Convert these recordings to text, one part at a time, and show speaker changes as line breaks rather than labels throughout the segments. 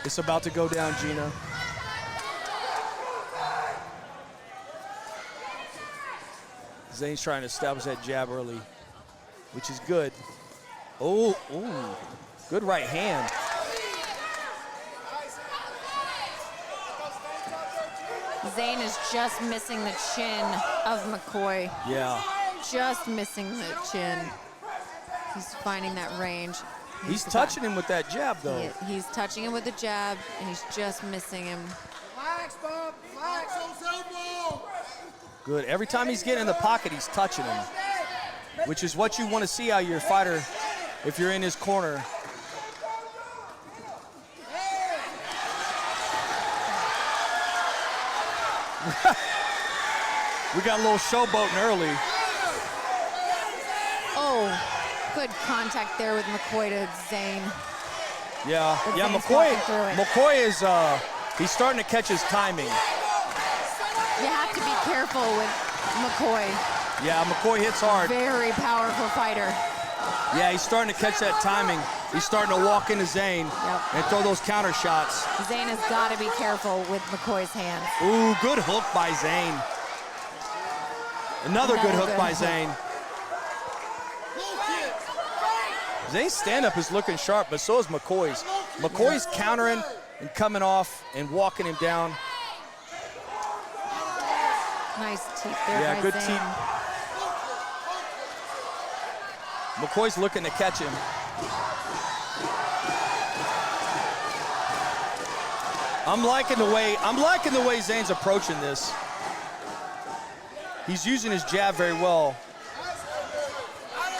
It's about to go down, Gina. Zane's trying to establish that jab early, which is good. Oh, ooh, good right hand.
Zane is just missing the chin of McCoy.
Yeah.
Just missing the chin. He's finding that range.
He's touching him with that jab, though.
He's touching him with the jab, and he's just missing him.
Flags, Bob. Flags on elbow.
Good. Every time he's getting in the pocket, he's touching him, which is what you want to see out of your fighter if you're in his corner. We got a little showboating early.
Oh. Good contact there with McCoy to Zane.
Yeah,
But
yeah.
Zane's
McCoy is he's starting to catch his timing.
You have to be careful with McCoy.
Yeah, McCoy hits hard.
Very powerful fighter.
Yeah, he's starting to catch that timing. He's starting to walk into Zane and throw those counter shots.
Zane has got to be careful with McCoy's hands.
Ooh, good hook by Zane. Another good hook by Zane. Zane's stand-up is looking sharp, but so is McCoy's. McCoy's countering and coming off and walking him down.
Nice teeth there
Yeah,
by
good
Zane.
teeth. McCoy's looking to catch him. I'm liking the way Zane's approaching this. He's using his jab very well.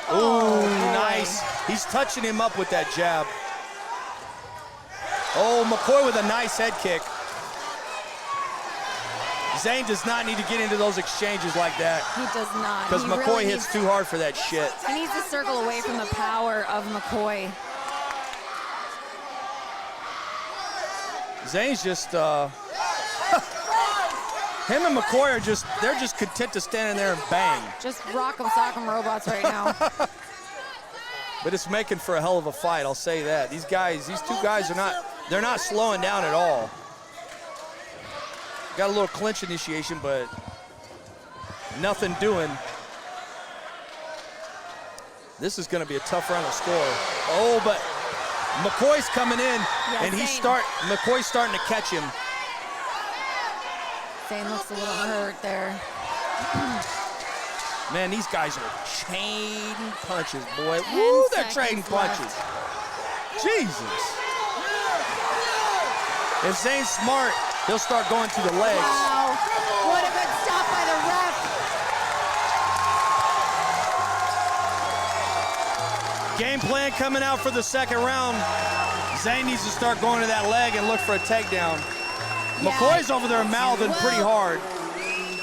Ooh, nice. He's touching him up with that jab. Oh, McCoy with a nice head kick. Zane does not need to get into those exchanges like that.
He does not.
Because McCoy
really
hits too hard for that shit.
He needs to circle away from the power of McCoy.
Zane's just, him and McCoy are they're just content to stand in there and bang.
Just rock 'em, sock 'em robots right now.
But it's making for a hell of a fight, I'll say that. These two guys they're not slowing down at all. Got a little clinch initiation, but nothing doing. This is gonna be a tough round to score. Oh, but McCoy's coming in, and McCoy's starting to catch him.
Zane looks a little hurt there.
Man, these guys are chain punches, boy. Woo, they're trading punches. Jesus. If Zane's smart, he'll start going to the legs.
Wow, what a good stop by the ref.
Game plan coming out for the second round. Zane needs to start going to that leg and look for a takedown.
Yeah.
McCoy's over there mouthing pretty hard.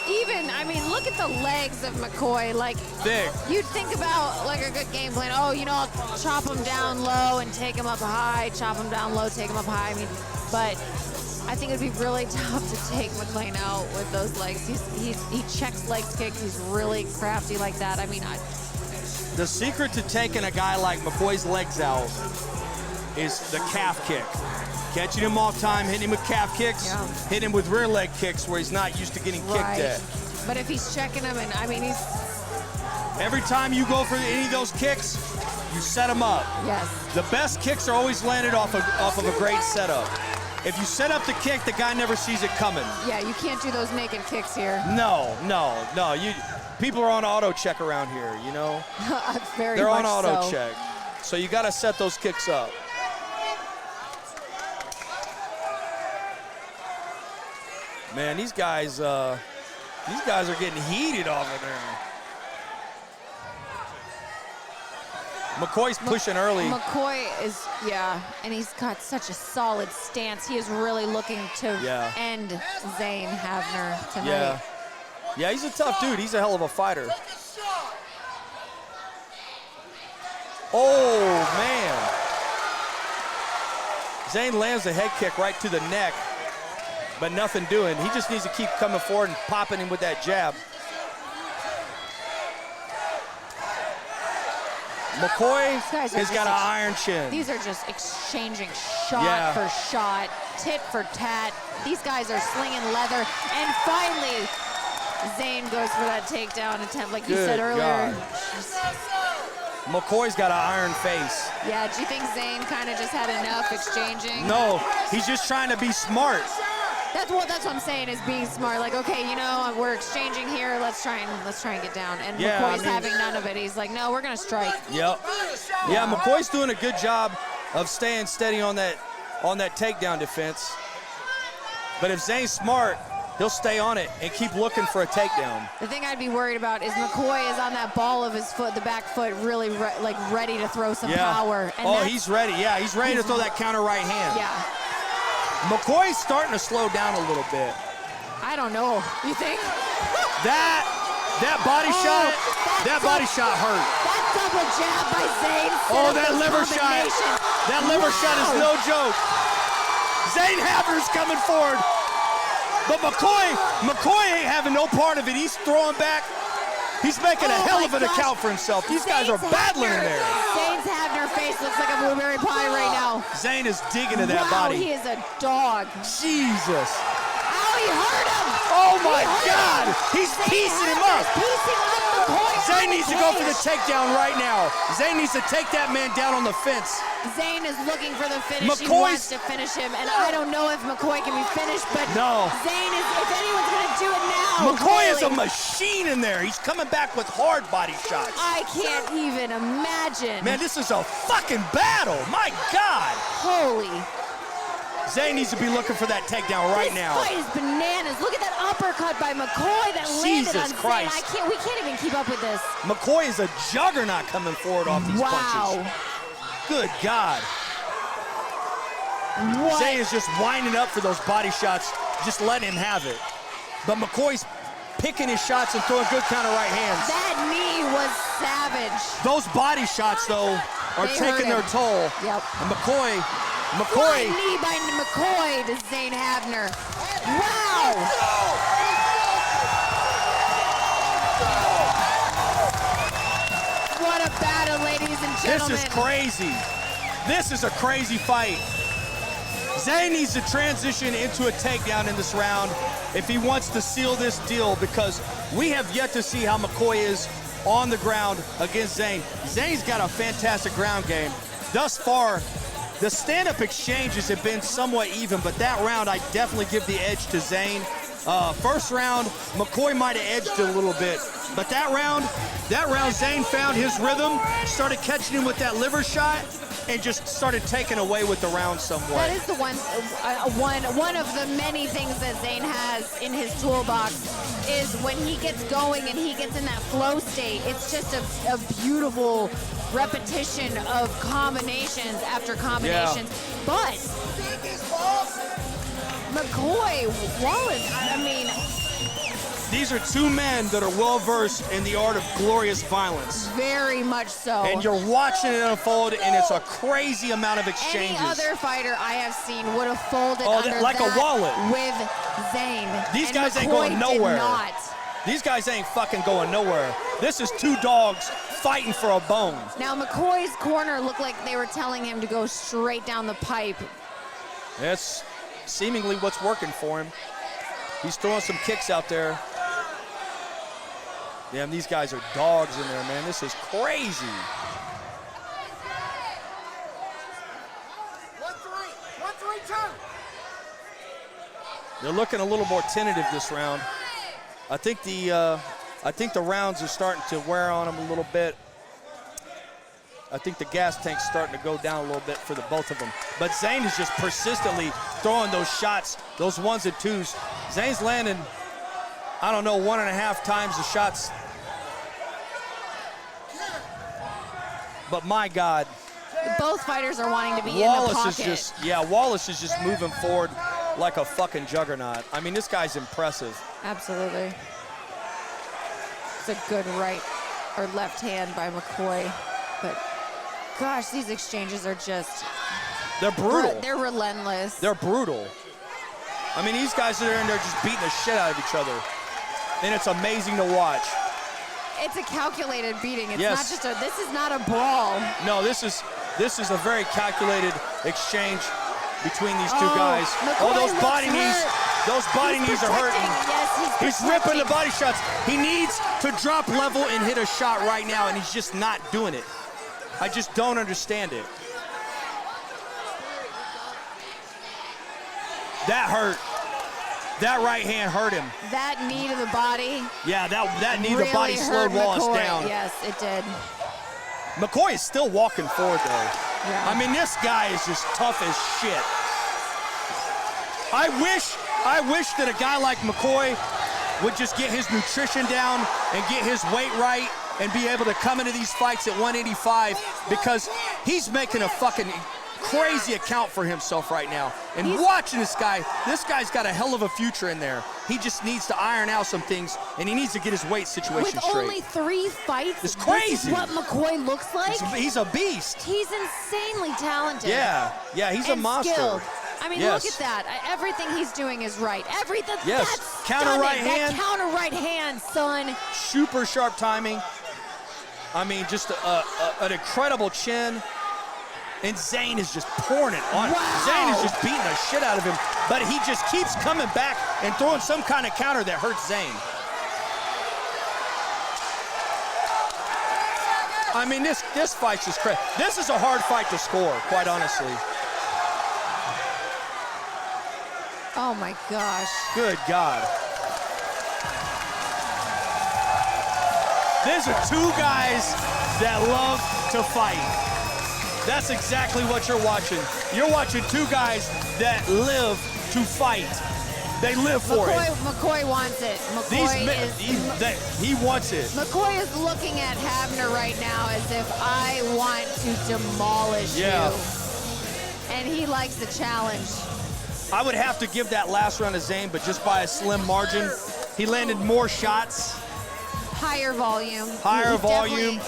Even, I mean, look at the legs of McCoy. Like,
Thick.
you'd think about like a good game plan. Oh, you know, I'll chop him down low and take him up high. Chop him down low, take him up high. I mean, but I think it'd be really tough to take McClain out with those legs. He checks leg kicks. He's really crafty like that. I mean,
The secret to taking a guy like McCoy's legs out is the calf kick. Catching him off time, hitting him with calf kicks, hitting him with rear leg kicks where he's not used to getting kicked at.
But if he's checking him, and I mean, he's...
Every time you go for any of those kicks, you set him up.
Yes. The
best kicks are always landed off of a great setup. If you set up the kick, the guy never sees it coming.
Yeah, you can't do those naked kicks here.
No. People are on auto check around here, you know?
Very
They're
much
on auto
so.
check. So you got to set those kicks up. Man, these guys are getting heated over there. McCoy's pushing early.
McCoy is, and he's got such a solid stance. He is really looking to end Zane Havner tonight.
Yeah, he's a tough dude. He's a hell of a fighter. Oh, man. Zane lands a head kick right to the neck, but nothing doing. He just needs to keep coming forward and popping him with that jab. McCoy has got an iron chin.
These are just exchanging shot for shot, tit for tat. These guys are slinging leather. And finally, Zane goes for that takedown attempt like you said earlier.
McCoy's got an iron face.
Yeah, do you think Zane kind of just had enough exchanging?
No, he's just trying to be smart.
That's what I'm saying, is being smart. Like, okay, you know, we're exchanging here. Let's try and get down. And McCoy's having none of it. He's like, no, we're gonna strike.
Yep. Yeah, McCoy's doing a good job of staying steady on that takedown defense. But if Zane's smart, he'll stay on it and keep looking for a takedown.
The thing I'd be worried about is McCoy is on that ball of his foot, the back foot, really ready to throw some power. And
he's ready. Yeah, he's ready to throw that counter right hand.
Yeah.
McCoy's starting to slow down a little bit.
I don't know. You think?
That body shot, body shot hurt.
That double jab by Zane.
Oh, that liver shot. That liver shot is no joke. Zane Havner's coming forward. But McCoy ain't having no part of it. He's throwing back. He's making a hell of an account for himself. These guys are battling in there.
Zane's Havner face looks like a blueberry pie right now.
Zane is digging to that body.
He is a dog.
Jesus.
Oh, he hurt him.
Oh, my God. He's piecing him up.
Piecing up McCoy.
Zane needs to go for the takedown right now. Zane needs to take that man down on the fence.
Zane is looking for the finish. He wants to finish him, and I don't know if McCoy can be finished, but Zane is, if anyone's going to do it now.
McCoy is a machine in there. He's coming back with hard body shots.
I can't even imagine.
Man, this is a fucking battle. My God.
Holy.
Zane needs to be looking for that takedown right now.
This fight is bananas. Look at that uppercut by McCoy that landed on
Christ.
Zane. We can't even keep up with this.
McCoy is a juggernaut coming forward off these punches. Good God.
What?
Zane is just winding up for those body shots, just letting him have it. But McCoy's picking his shots and throwing good counter right hands.
That knee was savage.
Those body shots, though, are taking their toll.
Yep.
And McCoy.
Flying knee by McCoy to Zane Havner. Wow! What a battle, ladies and gentlemen.
This is crazy. This is a crazy fight. Zane needs to transition into a takedown in this round if he wants to seal this deal, because we have yet to see how McCoy is on the ground against Zane. Zane's got a fantastic ground game. Thus far, the stand-up exchanges have been somewhat even, but that round I definitely give the edge to Zane. First round, McCoy might have edged it a little bit, but that round, Zane found his rhythm, started catching him with that liver shot, and just started taking away with the round somewhat.
That is the one of the many things that Zane has in his toolbox is when he gets going and he gets in that flow state. It's just a beautiful repetition of combinations after combinations.
Yeah.
But McCoy, Wallace, I mean,
these are two men that are well-versed in the art of glorious violence.
Very much so.
And you're watching it unfold, and it's a crazy amount of exchanges.
Any other fighter I have seen would have folded under
like
that
a wallet
with Zane.
These
and
guys
McCoy
ain't going nowhere.
Did not.
These guys ain't fucking going nowhere. This is two dogs fighting for a bone.
Now, McCoy's corner looked like they were telling him to go straight down the pipe.
That's seemingly what's working for him. He's throwing some kicks out there. Damn, these guys are dogs in there, man. This is crazy.
1-3, 1-3-2.
They're looking a little more tentative this round. I think the rounds are starting to wear on them a little bit. I think the gas tank's starting to go down a little bit for the both of them. But Zane is just persistently throwing those shots, those 1s and 2s. Zane's landing, I don't know, 1.5 times the shots. But my God.
Both fighters are wanting to be
Wallace
in the pocket.
is just, Wallace is just moving forward like a fucking juggernaut. I mean, this guy's impressive.
Absolutely. It's a good right or left hand by McCoy. But gosh, these exchanges are just,
they're brutal.
They're relentless.
They're brutal. I mean, these guys are in there just beating the shit out of each other. And it's amazing to watch.
It's a calculated beating. It's
Yes.
not just a, this is not a brawl.
No, this is a very calculated exchange between these two guys.
McCoy
Those
looks
body knees,
hurt.
those body
He's
knees are hurting.
Yes,
He's ripping the body shots. He needs to drop level and hit a shot right now, and he's just not doing it. I just don't understand it. That hurt. That right hand hurt him.
That knee to the body.
Yeah, that knee to
really
the body slowed
hurt
Wallace
McCoy.
down.
Yes, it did.
McCoy is still walking forward, though.
Yeah.
I mean, this guy is just tough as shit. I wish that a guy like McCoy would just get his nutrition down and get his weight right and be able to come into these fights at 185, because he's making a fucking crazy account for himself right now. And watching this guy's got a hell of a future in there. He just needs to iron out some things, and he needs to get his weight situation
With
straight.
only 3 fights,
It's crazy.
This is what McCoy looks like.
He's a beast.
He's insanely talented.
Yeah, he's a
and
monster.
Skilled. I mean,
Yes.
look at that. Everything he's doing is right. Everything.
Yes.
That's
Counter
stunning.
right
That
hand.
counter right hand, son.
Super sharp timing. I mean, just an incredible chin. And Zane is just pouring it on.
Wow.
Zane is just beating the shit out of him, but he just keeps coming back and throwing some kind of counter that hurts Zane. I mean, this fight's just crazy. This is a hard fight to score, quite honestly.
Oh my gosh.
Good God. These are two guys that love to fight. That's exactly what you're watching. You're watching two guys that live to fight. They live for it.
McCoy wants it.
He wants it.
McCoy is looking at Habner right now as if I want to demolish you. And he likes the challenge.
I would have to give that last round to Zane, but just by a slim margin. He landed more shots.
Higher volume.
Higher volume.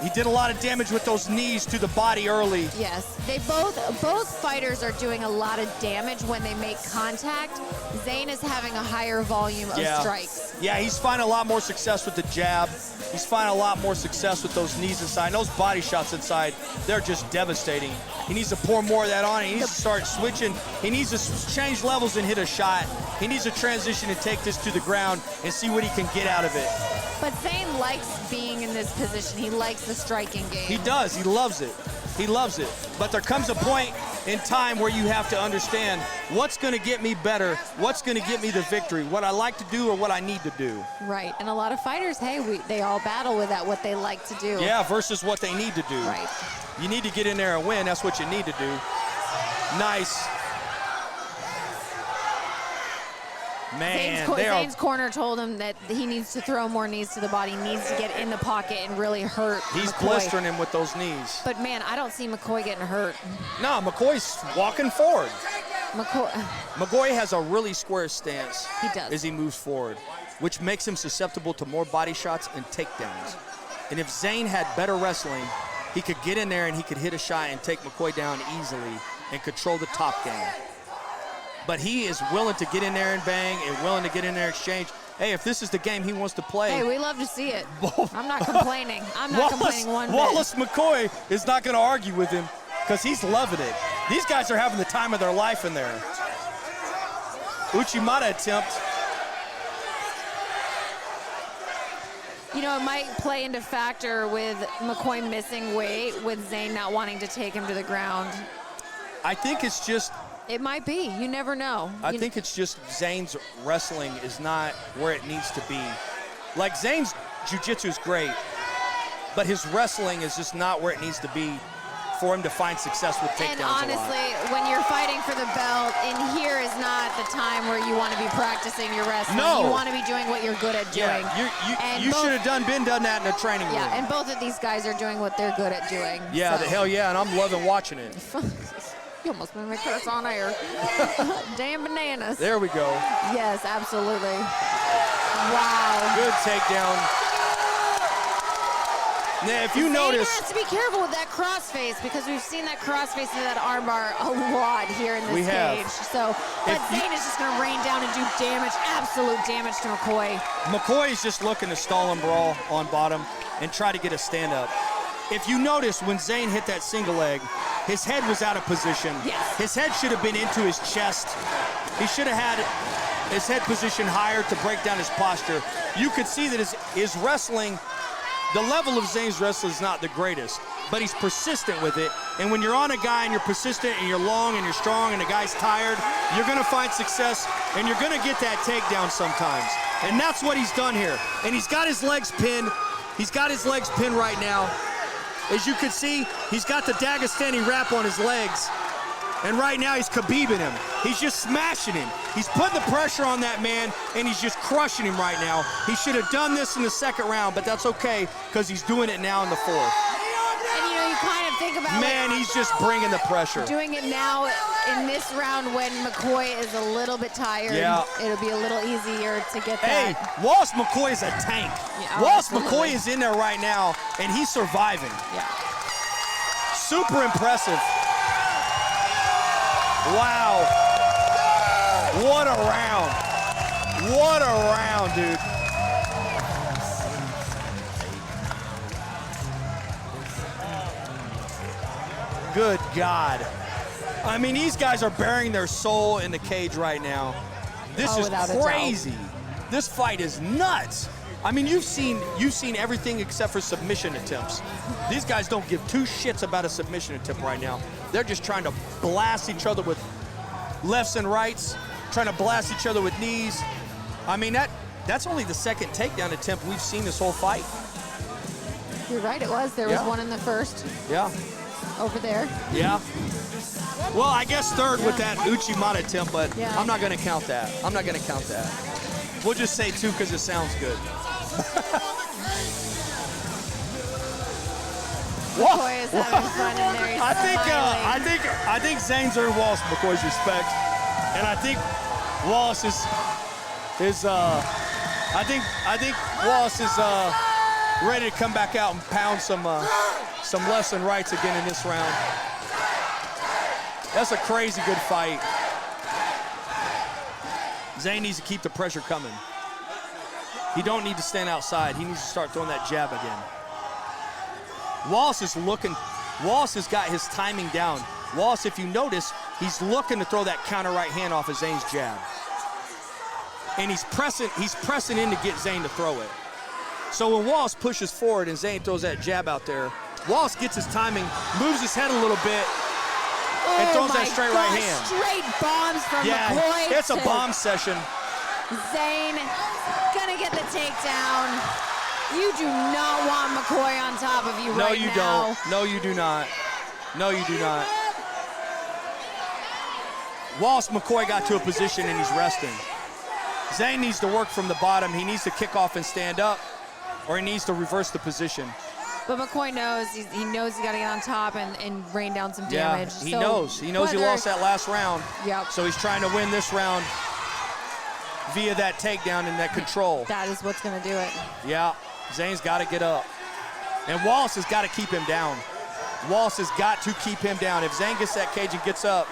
He
did a lot of damage with those knees to the body early.
Yes, they both fighters are doing a lot of damage when they make contact. Zane is having a higher volume of strikes.
Yeah, he's finding a lot more success with the jab. He's finding a lot more success with those knees inside. And those body shots inside, they're just devastating. He needs to pour more of that on. He needs to start switching. He needs to change levels and hit a shot. He needs to transition and take this to the ground and see what he can get out of it.
But Zane likes being in this position. He likes the striking game.
He does. He loves it. He loves it. But there comes a point in time where you have to understand what's going to get me better, what's going to get me the victory, what I like to do or what I need to do.
Right. And a lot of fighters, they all battle with that, what they like to do.
Yeah, versus what they need to do.
Right.
You need to get in there and win. That's what you need to do. Nice. Man,
Zane's corner told him that he needs to throw more knees to the body, needs to get in the pocket and really hurt
He's
McCoy.
blistering him with those knees.
But man, I don't see McCoy getting hurt.
No, McCoy's walking forward.
McCoy
has a really square stance.
He does.
As he moves forward, which makes him susceptible to more body shots and takedowns. And if Zane had better wrestling, he could get in there and he could hit a shot and take McCoy down easily and control the top game. But he is willing to get in there and bang and willing to get in there and exchange. Hey, if this is the game he wants to play.
Hey, we love to see it. I'm not complaining. I'm not complaining one bit.
Wallace McCoy is not going to argue with him because he's loving it. These guys are having the time of their life in there. Uchimata attempt.
You know, it might play into factor with McCoy missing weight, with Zane not wanting to take him to the ground.
I think it's just...
It might be. You never know.
I think it's just Zane's wrestling is not where it needs to be. Like, Zane's jiu-jitsu is great. but his wrestling is just not where it needs to be for him to find success with takedowns.
And honestly, when you're fighting for the belt, in here is not the time where you want to be practicing your wrestling.
No.
You want to be doing what you're good at doing.
Yeah, you should have been done that in a training room.
Yeah, and both of these guys are doing what they're good at doing.
Yeah,
so.
the hell yeah, and I'm loving watching it.
You almost made me curse on air. Damn bananas.
There we go.
Yes, absolutely. Wow.
Good takedown. Now, if you notice,
Zane has to be careful with that crossface because we've seen that crossface into that armbar a lot here in this cage. So, but Zane is just going to rain down and do damage, absolute damage to McCoy.
McCoy is just looking to stall and brawl on bottom and try to get a stand-up. If you notice, when Zane hit that single leg, his head was out of position.
Yes.
His head should have been into his chest. He should have had his head positioned higher to break down his posture. You could see that his wrestling, the level of Zane's wrestling is not the greatest, but he's persistent with it. And when you're on a guy and you're persistent and you're long and you're strong and the guy's tired, you're gonna find success and you're gonna get that takedown sometimes. And that's what he's done here. And he's got his legs pinned. He's got his legs pinned right now. As you can see, he's got the Dagestani wrap on his legs. And right now he's Khabibing him. He's just smashing him. He's putting the pressure on that man, and he's just crushing him right now. He should have done this in the second round, but that's okay, because he's doing it now in the fourth.
And you know, you kind of think about
Man, he's just bringing the pressure.
doing it now in this round when McCoy is a little bit tired.
Yeah.
It'll be a little easier to get
Hey,
that.
Wallace McCoy is a tank.
Yeah,
Wallace
absolutely.
McCoy is in there right now, and he's surviving.
Yeah.
Super impressive. Wow. What a round. What a round, dude. Good God. I mean, these guys are bearing their soul in the cage right now. This is
Without a doubt.
crazy. This fight is nuts. I mean, you've seen everything except for submission attempts. These guys don't give two shits about a submission attempt right now. They're just trying to blast each other with lefts and rights, trying to blast each other with knees. I mean, that's only the second takedown attempt we've seen this whole fight.
You're right, it was. There was one in the first
Yeah,
over there.
yeah. Well, I guess third with that Uchimata attempt, but
Yeah.
I'm not going to count that. I'm not going to count that. We'll just say two because it sounds good.
McCoy is having fun in there. He's smiling.
I think Zane's earned Wallace McCoy's respect, and I think Wallace is Wallace is ready to come back out and pound some lefts and rights again in this round. That's a crazy good fight. Zane needs to keep the pressure coming. He don't need to stand outside. He needs to start throwing that jab again. Wallace is looking. Wallace has got his timing down. Wallace, if you notice, he's looking to throw that counter right hand off of Zane's jab. And he's pressing in to get Zane to throw it. So when Wallace pushes forward and Zane throws that jab out there, Wallace gets his timing, moves his head a little bit, and throws that straight right hand.
Straight bombs from
Yeah,
McCoy.
it's a bomb session.
Zane gonna get the takedown. You do not want McCoy on top of you
No,
right
you
now.
don't. No, you do not. No, you do not. Wallace McCoy got to a position and he's resting. Zane needs to work from the bottom. He needs to kick off and stand up, or he needs to reverse the position.
But McCoy knows he's got to get on top and rain down some damage.
Yeah, he
So
knows. He knows he
whether-
lost that last round.
Yep.
So he's trying to win this round via that takedown and that control.
That is what's going to do it.
Yeah, Zane's got to get up. And Wallace has got to keep him down. Wallace has got to keep him down. If Zane gets that cage and gets up,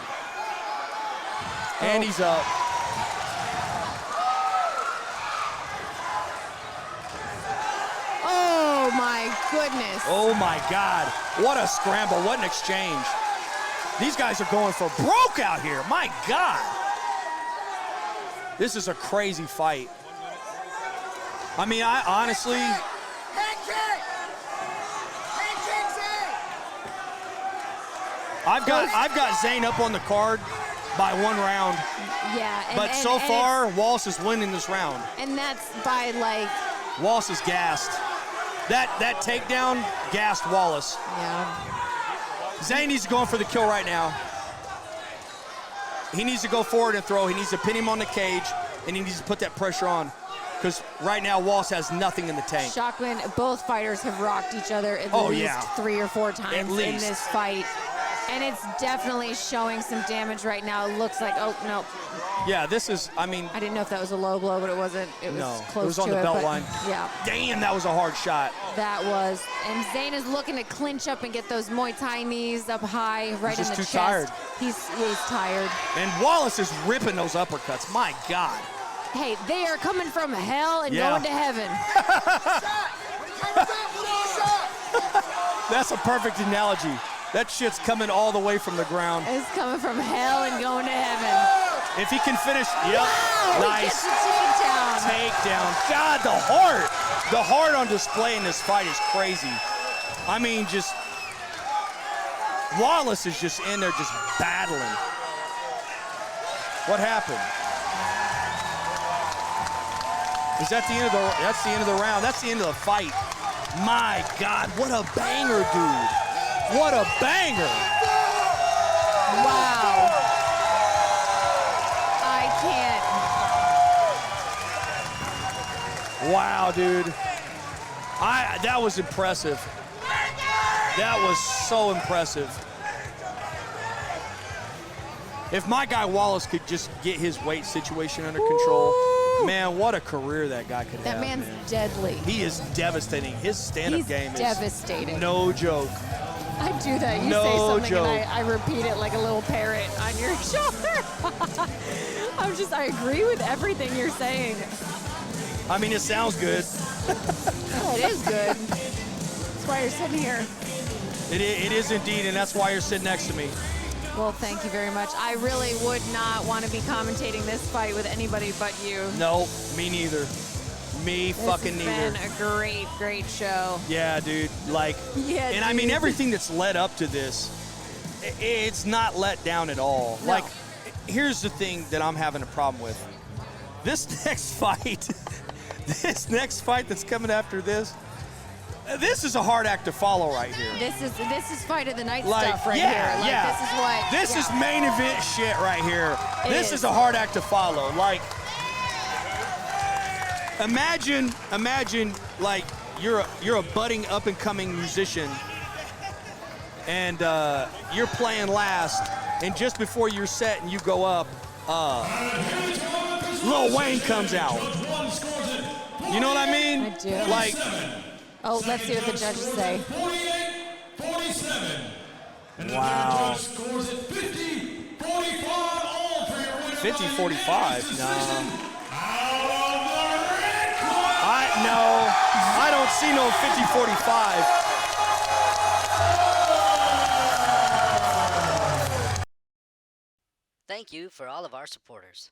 and he's up.
Oh my goodness.
Oh my God, what a scramble, what an exchange. These guys are going for broke out here, my God. This is a crazy fight. I mean, I honestly, I've got Zane up on the card by one round,
Yeah.
but so far, Wallace is winning this round.
And that's by like
Wallace is gassed. That takedown gassed Wallace.
Yeah.
Zane needs to go in for the kill right now. He needs to go forward and throw. He needs to pin him on the cage, and he needs to put that pressure on. Because right now, Wallace has nothing in the tank.
Shockman, both fighters have rocked each other at least 3 or 4 times in this fight. And it's definitely showing some damage right now. It looks like, oh, no.
Yeah, this is, I mean.
I didn't know if that was a low blow, but it wasn't. It was close to it.
It was on the belt line.
Yeah.
Damn, that was a hard shot.
That was. And Zane is looking to clinch up and get those Muay Thai knees up high, right in the chest.
He's just too tired.
He's tired.
And Wallace is ripping those uppercuts. My God.
Hey, they are coming from hell and going to heaven.
That's a perfect analogy. That shit's coming all the way from the ground.
It's coming from hell and going to heaven.
If he can finish, yep,
wow,
nice.
He gets the takedown.
Takedown. God, the heart on display in this fight is crazy. I mean, just Wallace is just in there just battling. What happened? Is that the end of the? That's the end of the round. That's the end of the fight. My God, what a banger, dude! What a banger!
Wow. I can't.
Wow, dude. That was impressive. That was so impressive. If my guy Wallace could just get his weight situation under control. Man, what a career that guy could have.
That man's deadly.
He is devastating. His stand-up game is
devastating.
No joke.
I do that. You
no
say something
joke.
and I repeat it like a little parrot on your shoulder. I agree with everything you're saying.
I mean, it sounds good.
Oh, it is good. That's why you're sitting here.
It is indeed, and that's why you're sitting next to me.
Well, thank you very much. I really would not want to be commentating this fight with anybody but you.
No, me neither. Me fucking neither.
This has been a great, great show.
Yeah, dude. Like,
yeah,
and I mean, everything that's led up to this, it's not let down at all.
No.
Like, here's the thing that I'm having a problem with. This next fight, that's coming after this is a hard act to follow right here.
This is fight of the night
like,
stuff right
yeah,
here. Like,
yeah.
This is
is main event shit right here. This is a hard act to follow. Like, imagine like you're a budding up and coming musician, and you're playing last, and just before you're set and you go up, Lil Wayne comes out. You know what I mean?
I do.
Like.
Oh, let's see what the judges say.
48-47. And the
wow.
judge scores at 50-45. All three are winning
50-45? No.
Out of the red corner.
I don't see no 50-45.
Thank you for all of our supporters.